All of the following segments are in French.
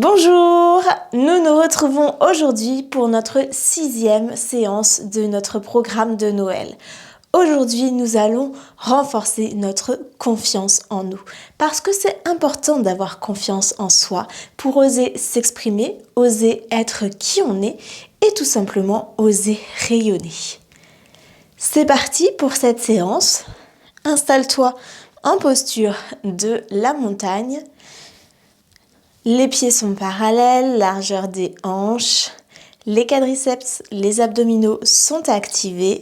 Bonjour, nous nous retrouvons aujourd'hui pour notre 6e séance de notre programme de Noël. Aujourd'hui, nous allons renforcer notre confiance en nous parce que c'est important d'avoir confiance en soi pour oser s'exprimer, oser être qui on est et tout simplement oser rayonner. C'est parti pour cette séance. Installe-toi en posture de la montagne. Les pieds sont parallèles, largeur des hanches, les quadriceps, les abdominaux sont activés,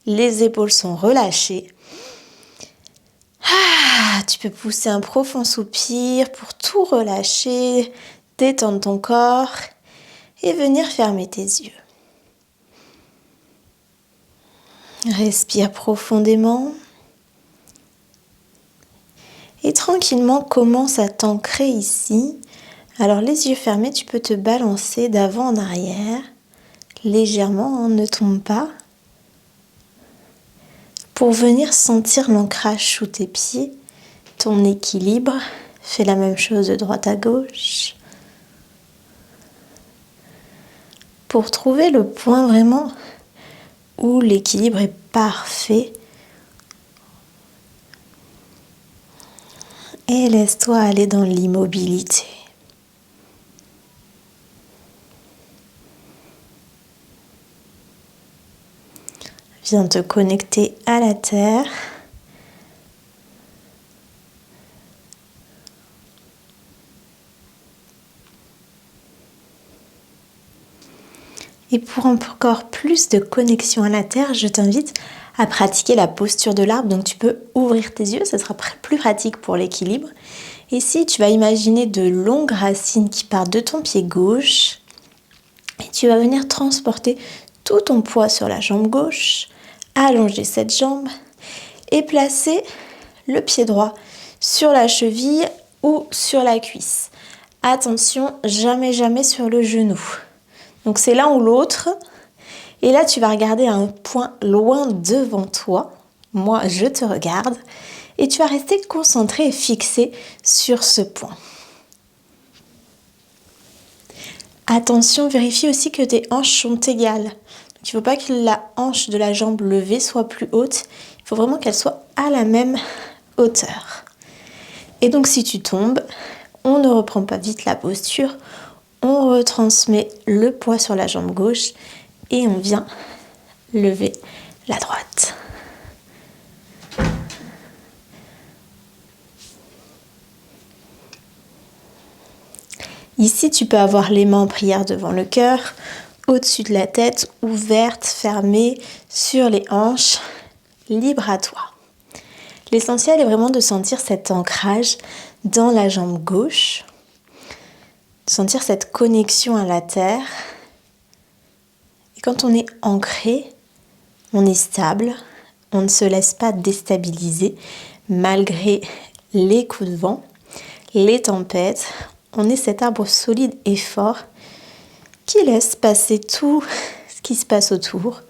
les épaules sont relâchées. Tu peux pousser un profond soupir pour tout relâcher, détendre ton corps et venir fermer tes yeux. Respire profondément et tranquillement commence à t'ancrer ici. Alors les yeux fermés, tu peux te balancer d'avant en arrière, légèrement, ne tombe pas, pour venir sentir l'ancrage sous tes pieds, ton équilibre. Fais la même chose de droite à gauche. Pour trouver le point vraiment où l'équilibre est parfait. Et laisse-toi aller dans l'immobilité. Viens te connecter à la terre. Et pour encore plus de connexion à la terre, je t'invite à pratiquer la posture de l'arbre. Donc tu peux ouvrir tes yeux, ça sera plus pratique pour l'équilibre. Ici, tu vas imaginer de longues racines qui partent de ton pied gauche. Et tu vas venir transporter tout ton poids sur la jambe gauche, allonger cette jambe et placer le pied droit sur la cheville ou sur la cuisse. Attention, jamais sur le genou. Donc c'est l'un ou l'autre. Et là, tu vas regarder un point loin devant toi. Moi, je te regarde. Et tu vas rester concentré et fixé sur ce point. Attention, vérifie aussi que tes hanches sont égales. Donc, il ne faut pas que la hanche de la jambe levée soit plus haute. Il faut vraiment qu'elle soit à la même hauteur. Et donc, si tu tombes, on ne reprend pas vite la posture. On retransmet le poids sur la jambe gauche et on vient lever la droite. Ici, tu peux avoir les mains en prière devant le cœur, au-dessus de la tête, ouvertes, fermées, sur les hanches, libre à toi. L'essentiel est vraiment de sentir cet ancrage dans la jambe gauche, de sentir cette connexion à la terre. Et quand on est ancré, on est stable, on ne se laisse pas déstabiliser malgré les coups de vent, les tempêtes. On est cet arbre solide et fort qui laisse passer tout ce qui se passe autour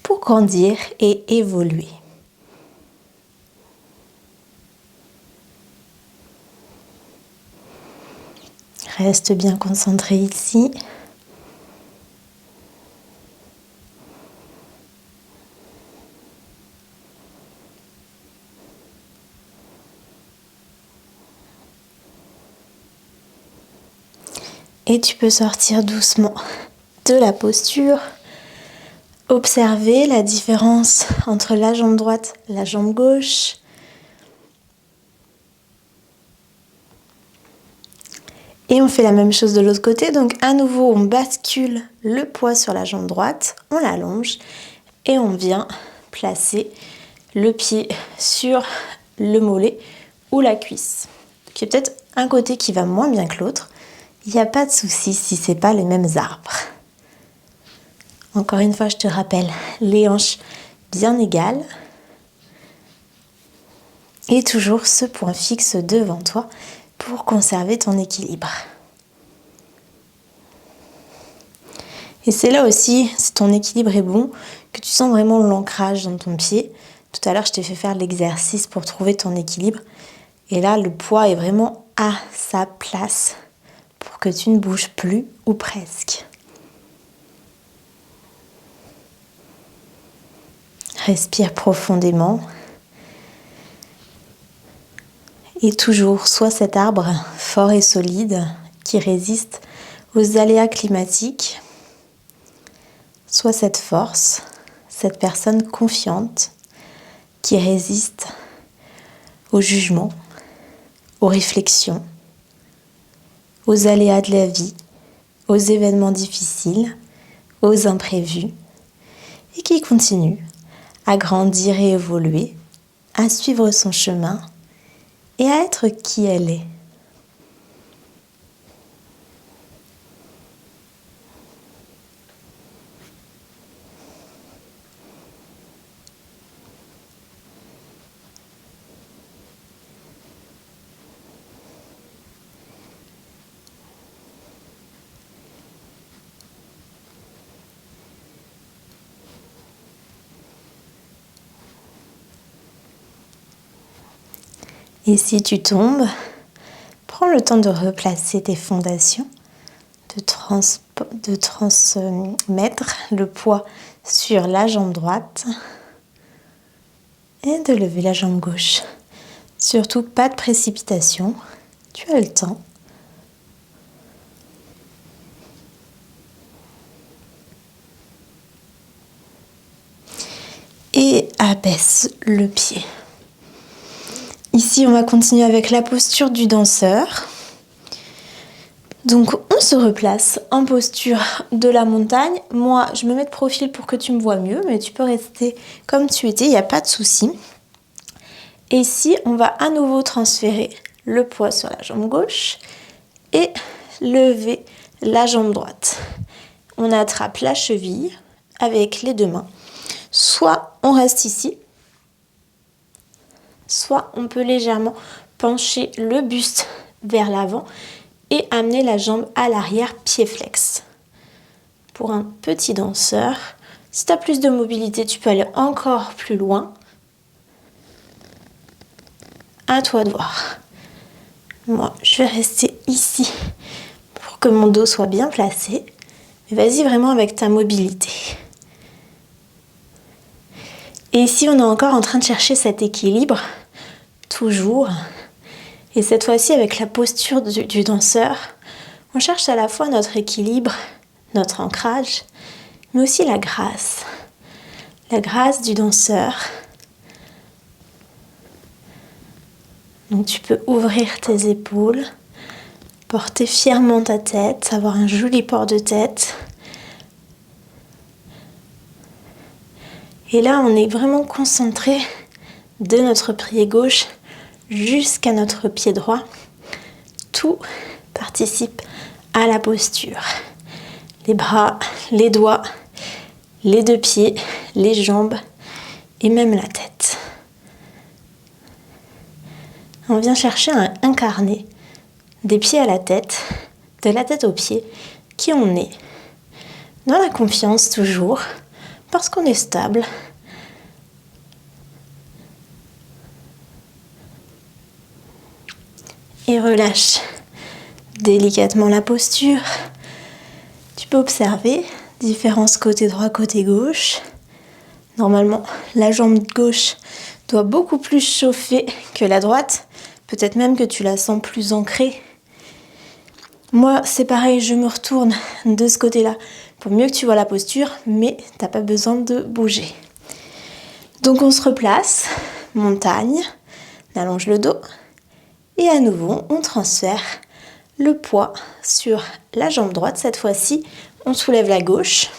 pour grandir et évoluer. Reste bien concentré ici. Et tu peux sortir doucement de la posture. Observer la différence entre la jambe droite et la jambe gauche. Et on fait la même chose de l'autre côté. Donc à nouveau, on bascule le poids sur la jambe droite. On l'allonge et on vient placer le pied sur le mollet ou la cuisse. Il y a peut-être un côté qui va moins bien que l'autre. Il n'y a pas de souci si ce n'est pas les mêmes arbres. Encore une fois, je te rappelle, les hanches bien égales. Et toujours ce point fixe devant toi pour conserver ton équilibre. Et c'est là aussi, si ton équilibre est bon, que tu sens vraiment l'ancrage dans ton pied. Tout à l'heure, je t'ai fait faire l'exercice pour trouver ton équilibre. Et là, le poids est vraiment à sa place pour que tu ne bouges plus ou presque. Respire profondément. Et toujours, sois cet arbre fort et solide qui résiste aux aléas climatiques. Sois cette force, cette personne confiante qui résiste aux jugements, aux réflexions, aux aléas de la vie, aux événements difficiles, aux imprévus, et qui continue à grandir et évoluer, à suivre son chemin et à être qui elle est. Et si tu tombes, prends le temps de replacer tes fondations, de transmettre le poids sur la jambe droite et de lever la jambe gauche. Surtout pas de précipitation, tu as le temps. Et abaisse le pied. Ici, on va continuer avec la posture du danseur. Donc, on se replace en posture de la montagne. Moi, je me mets de profil pour que tu me vois mieux, mais tu peux rester comme tu étais, il n'y a pas de souci. Et ici, on va à nouveau transférer le poids sur la jambe gauche et lever la jambe droite. On attrape la cheville avec les deux mains. Soit on reste ici, soit on peut légèrement pencher le buste vers l'avant et amener la jambe à l'arrière, pied flex. Pour un petit danseur, si tu as plus de mobilité, tu peux aller encore plus loin. À toi de voir. Moi, je vais rester ici pour que mon dos soit bien placé. Vas-y vraiment avec ta mobilité. Et ici, on est encore en train de chercher cet équilibre, toujours. Et cette fois-ci, avec la posture du danseur, on cherche à la fois notre équilibre, notre ancrage, mais aussi la grâce. La grâce du danseur. Donc tu peux ouvrir tes épaules, porter fièrement ta tête, avoir un joli port de tête. Et là, on est vraiment concentré de notre pied gauche jusqu'à notre pied droit. Tout participe à la posture. Les bras, les doigts, les deux pieds, les jambes et même la tête. On vient chercher à incarner des pieds à la tête, de la tête aux pieds, qui on est. Dans la confiance toujours, parce qu'on est stable. Et relâche délicatement la posture. Tu peux observer différence côté droit, côté gauche. Normalement, la jambe gauche doit beaucoup plus chauffer que la droite. Peut-être même que tu la sens plus ancrée. Moi, c'est pareil, je me retourne de ce côté-là pour mieux que tu vois la posture, mais tu n'as pas besoin de bouger. Donc on se replace, montagne, on allonge le dos et à nouveau, on transfère le poids sur la jambe droite. Cette fois-ci, on soulève la gauche.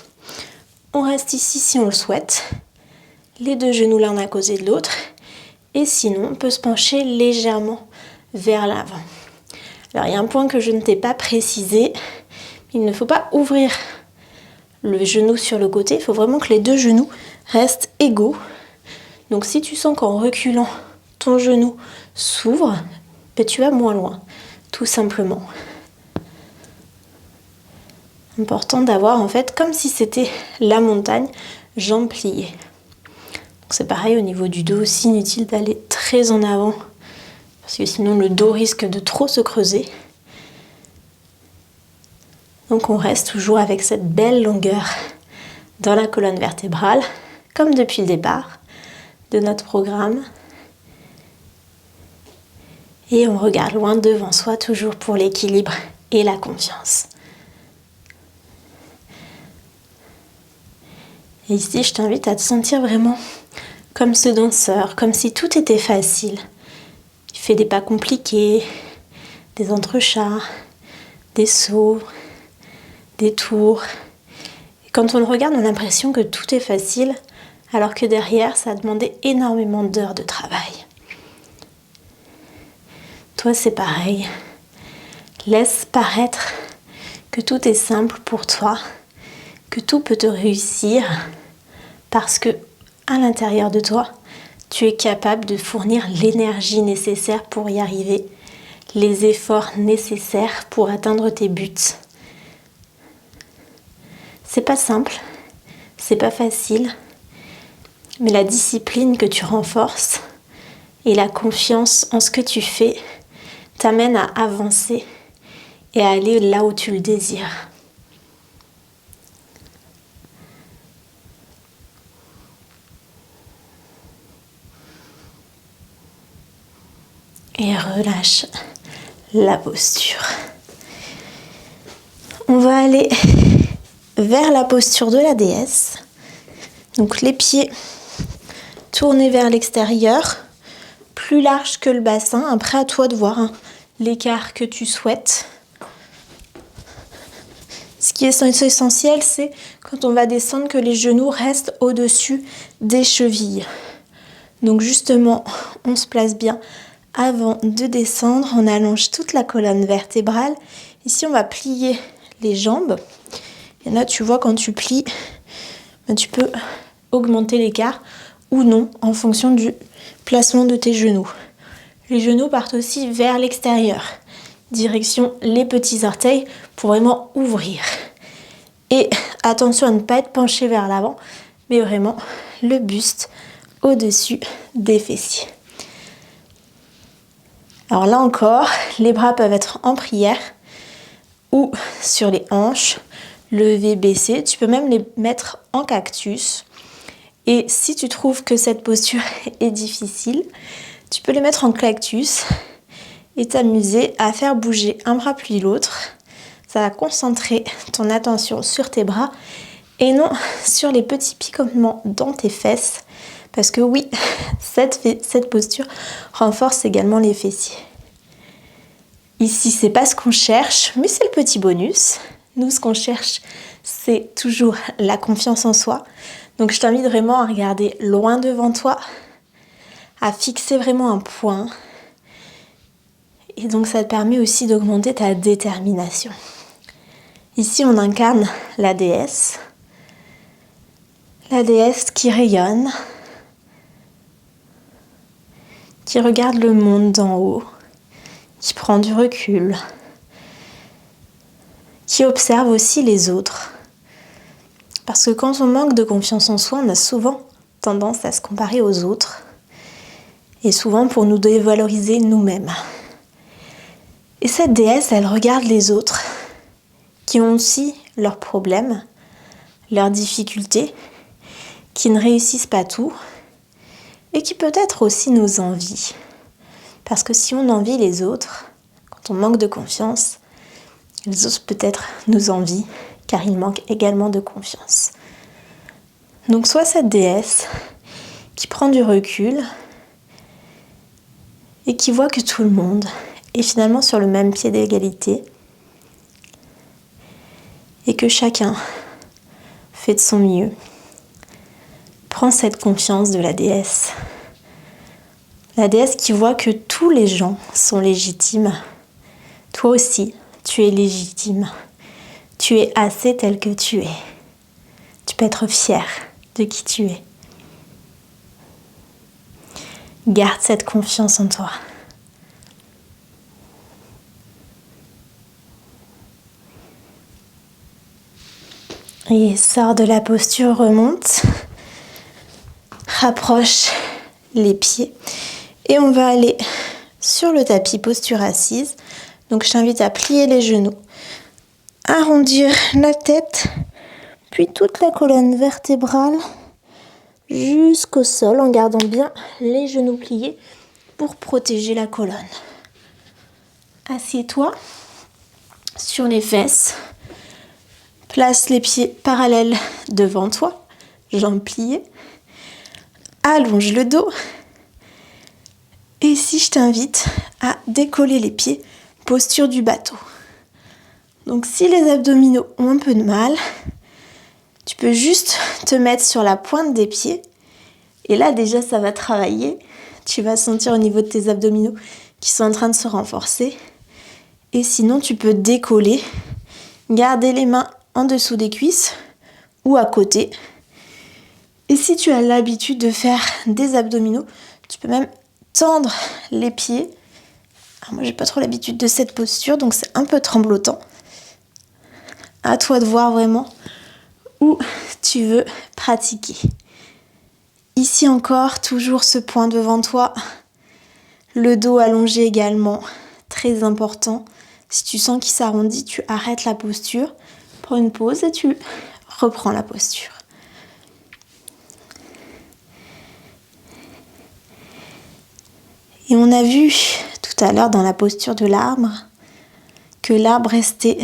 On reste ici si on le souhaite. Les deux genoux l'un à côté de l'autre. Et sinon, on peut se pencher légèrement vers l'avant. Alors, il y a un point que je ne t'ai pas précisé. Il ne faut pas ouvrir le genou sur le côté. Il faut vraiment que les deux genoux restent égaux. Donc, si tu sens qu'en reculant, ton genou s'ouvre, ben, tu vas moins loin, tout simplement. Important d'avoir en fait comme si c'était la montagne, jambes pliées. C'est pareil au niveau du dos aussi, inutile d'aller très en avant parce que sinon le dos risque de trop se creuser. Donc on reste toujours avec cette belle longueur dans la colonne vertébrale, comme depuis le départ de notre programme. Et on regarde loin devant soi, toujours pour l'équilibre et la confiance. Et ici, je t'invite à te sentir vraiment comme ce danseur, comme si tout était facile. Il fait des pas compliqués, des entrechats, des sauts, des tours. Et quand on le regarde, on a l'impression que tout est facile, alors que derrière, ça a demandé énormément d'heures de travail. Toi, c'est pareil. Laisse paraître que tout est simple pour toi, que tout peut te réussir, parce que à l'intérieur de toi, tu es capable de fournir l'énergie nécessaire pour y arriver, les efforts nécessaires pour atteindre tes buts. C'est pas simple, c'est pas facile, mais la discipline que tu renforces et la confiance en ce que tu fais t'amène à avancer et à aller là où tu le désires. Et relâche la posture. On va aller vers la posture de la déesse. Donc les pieds tournés vers l'extérieur, plus large que le bassin. Après, à toi de voir l'écart que tu souhaites. Ce qui est essentiel, c'est quand on va descendre que les genoux restent au-dessus des chevilles. Donc justement, on se place bien avant de descendre. On allonge toute la colonne vertébrale. Ici, on va plier les jambes. Et là, tu vois, quand tu plies, tu peux augmenter l'écart ou non en fonction du placement de tes genoux. Les genoux partent aussi vers l'extérieur, direction les petits orteils pour vraiment ouvrir. Et attention à ne pas être penché vers l'avant, mais vraiment le buste au-dessus des fessiers. Alors là encore, les bras peuvent être en prière ou sur les hanches, lever, baisser. Tu peux même les mettre en cactus. Et si tu trouves que cette posture est difficile, tu peux les mettre en cactus et t'amuser à faire bouger un bras puis l'autre. Ça va concentrer ton attention sur tes bras et non sur les petits picotements dans tes fesses. Parce que oui, cette posture renforce également les fessiers. Ici, c'est pas ce qu'on cherche, mais c'est le petit bonus. Nous, ce qu'on cherche, c'est toujours la confiance en soi. Donc, je t'invite vraiment à regarder loin devant toi, à fixer vraiment un point. Et donc, ça te permet aussi d'augmenter ta détermination. Ici, on incarne la déesse qui rayonne, qui regarde le monde d'en haut, qui prend du recul, qui observe aussi les autres. Parce que quand on manque de confiance en soi, on a souvent tendance à se comparer aux autres, et souvent pour nous dévaloriser nous-mêmes. Et cette déesse, elle regarde les autres, qui ont aussi leurs problèmes, leurs difficultés, qui ne réussissent pas tout, et qui peut-être aussi nous envient. Parce que si on envie les autres, quand on manque de confiance, les autres peut-être nous envient, car ils manquent également de confiance. Donc sois cette déesse qui prend du recul et qui voit que tout le monde est finalement sur le même pied d'égalité et que chacun fait de son mieux. Prends cette confiance de la déesse. La déesse qui voit que tous les gens sont légitimes. Toi aussi, tu es légitime. Tu es assez tel que tu es. Tu peux être fier de qui tu es. Garde cette confiance en toi. Et sors de la posture, remonte. Rapproche les pieds. Et on va aller sur le tapis, posture assise. Donc je t'invite à plier les genoux, arrondir la tête, puis toute la colonne vertébrale jusqu'au sol en gardant bien les genoux pliés pour protéger la colonne. Assieds-toi sur les fesses, place les pieds parallèles devant toi, jambes pliées, allonge le dos. Et ici, je t'invite à décoller les pieds, posture du bateau. Donc si les abdominaux ont un peu de mal, tu peux juste te mettre sur la pointe des pieds. Et là, déjà, ça va travailler. Tu vas sentir au niveau de tes abdominaux qui sont en train de se renforcer. Et sinon, tu peux décoller, garder les mains en dessous des cuisses ou à côté. Et si tu as l'habitude de faire des abdominaux, tu peux même tendre les pieds. Alors moi, j'ai pas trop l'habitude de cette posture, donc c'est un peu tremblotant. À toi de voir vraiment où tu veux pratiquer. Ici encore, toujours ce point devant toi. Le dos allongé également, très important. Si tu sens qu'il s'arrondit, tu arrêtes la posture, prends une pause et tu reprends la posture. Et on a vu tout à l'heure dans la posture de l'arbre que l'arbre restait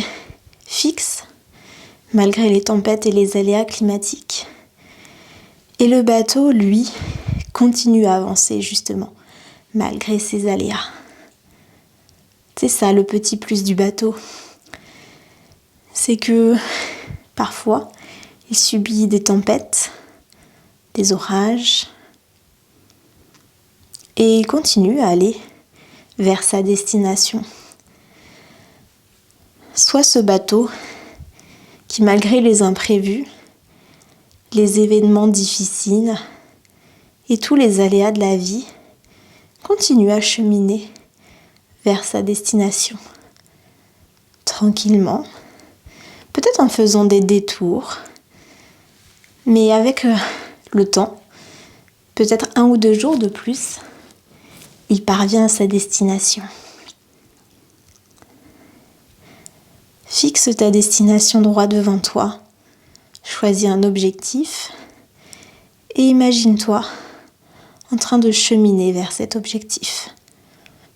fixe malgré les tempêtes et les aléas climatiques. Et le bateau, lui, continue à avancer justement, malgré ces aléas. C'est ça le petit plus du bateau. C'est que parfois, il subit des tempêtes, des orages, et il continue à aller vers sa destination. Soit ce bateau qui, malgré les imprévus, les événements difficiles et tous les aléas de la vie, continue à cheminer vers sa destination, tranquillement, peut-être en faisant des détours, mais avec le temps, peut-être 1 ou 2 jours de plus, il parvient à sa destination. Fixe ta destination droit devant toi, choisis un objectif et imagine-toi en train de cheminer vers cet objectif.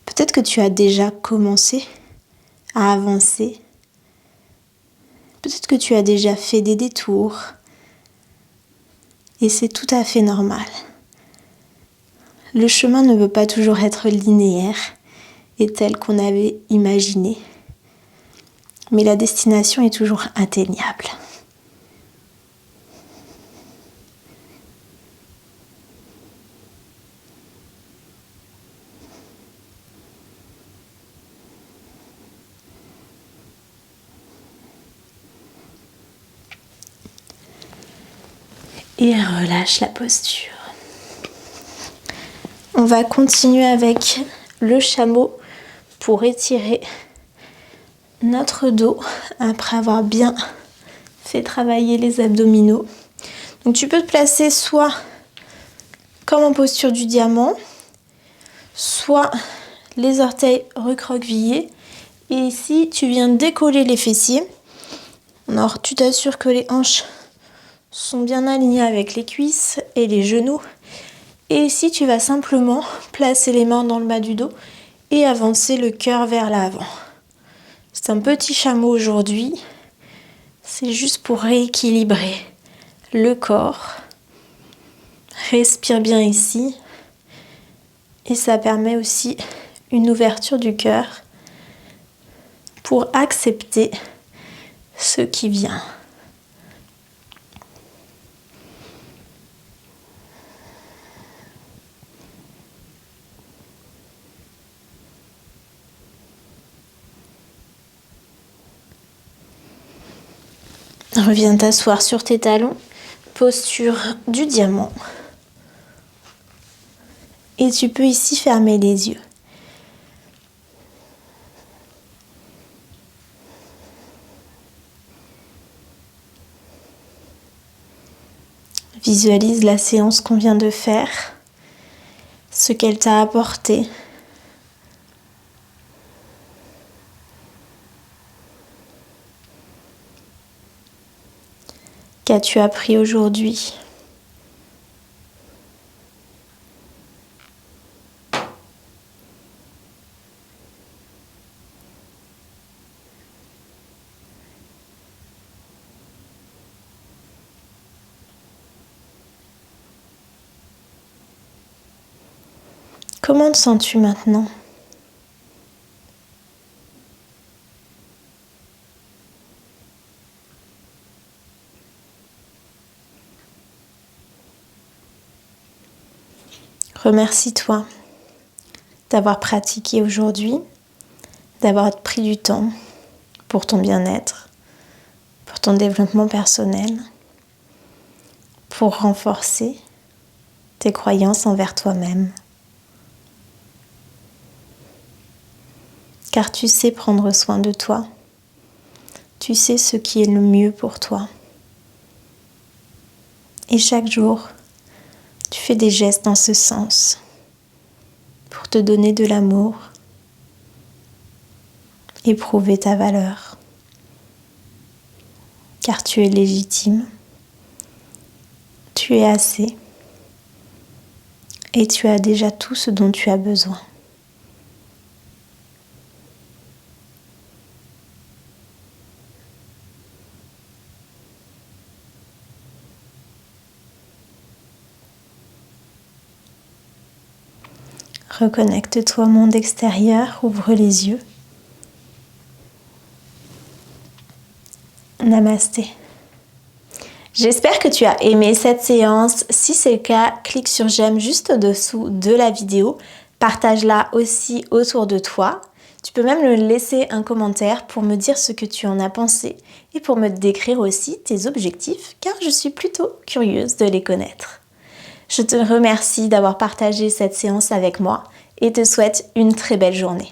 Peut-être que tu as déjà commencé à avancer. Peut-être que tu as déjà fait des détours. Et c'est tout à fait normal. Le chemin ne veut pas toujours être linéaire et tel qu'on avait imaginé. Mais la destination est toujours atteignable. Et relâche la posture. On va continuer avec le chameau pour étirer notre dos après avoir bien fait travailler les abdominaux. Donc tu peux te placer soit comme en posture du diamant, soit les orteils recroquevillés. Et ici, tu viens décoller les fessiers. Alors tu t'assures que les hanches sont bien alignées avec les cuisses et les genoux. Et ici, tu vas simplement placer les mains dans le bas du dos et avancer le cœur vers l'avant. C'est un petit chameau aujourd'hui. C'est juste pour rééquilibrer le corps. Respire bien ici. Et ça permet aussi une ouverture du cœur pour accepter ce qui vient. Reviens t'asseoir sur tes talons, posture du diamant. Et tu peux ici fermer les yeux. Visualise la séance qu'on vient de faire, ce qu'elle t'a apporté. Qu'as-tu appris aujourd'hui? Comment te sens-tu maintenant? Remercie-toi d'avoir pratiqué aujourd'hui, d'avoir pris du temps pour ton bien-être, pour ton développement personnel, pour renforcer tes croyances envers toi-même. Car tu sais prendre soin de toi, tu sais ce qui est le mieux pour toi. Et chaque jour, tu fais des gestes dans ce sens pour te donner de l'amour et prouver ta valeur. Car tu es légitime, tu es assez et tu as déjà tout ce dont tu as besoin. Reconnecte-toi au monde extérieur, ouvre les yeux. Namasté. J'espère que tu as aimé cette séance. Si c'est le cas, clique sur j'aime juste au-dessous de la vidéo. Partage-la aussi autour de toi. Tu peux même me laisser un commentaire pour me dire ce que tu en as pensé et pour me décrire aussi tes objectifs, car je suis plutôt curieuse de les connaître. Je te remercie d'avoir partagé cette séance avec moi et te souhaite une très belle journée.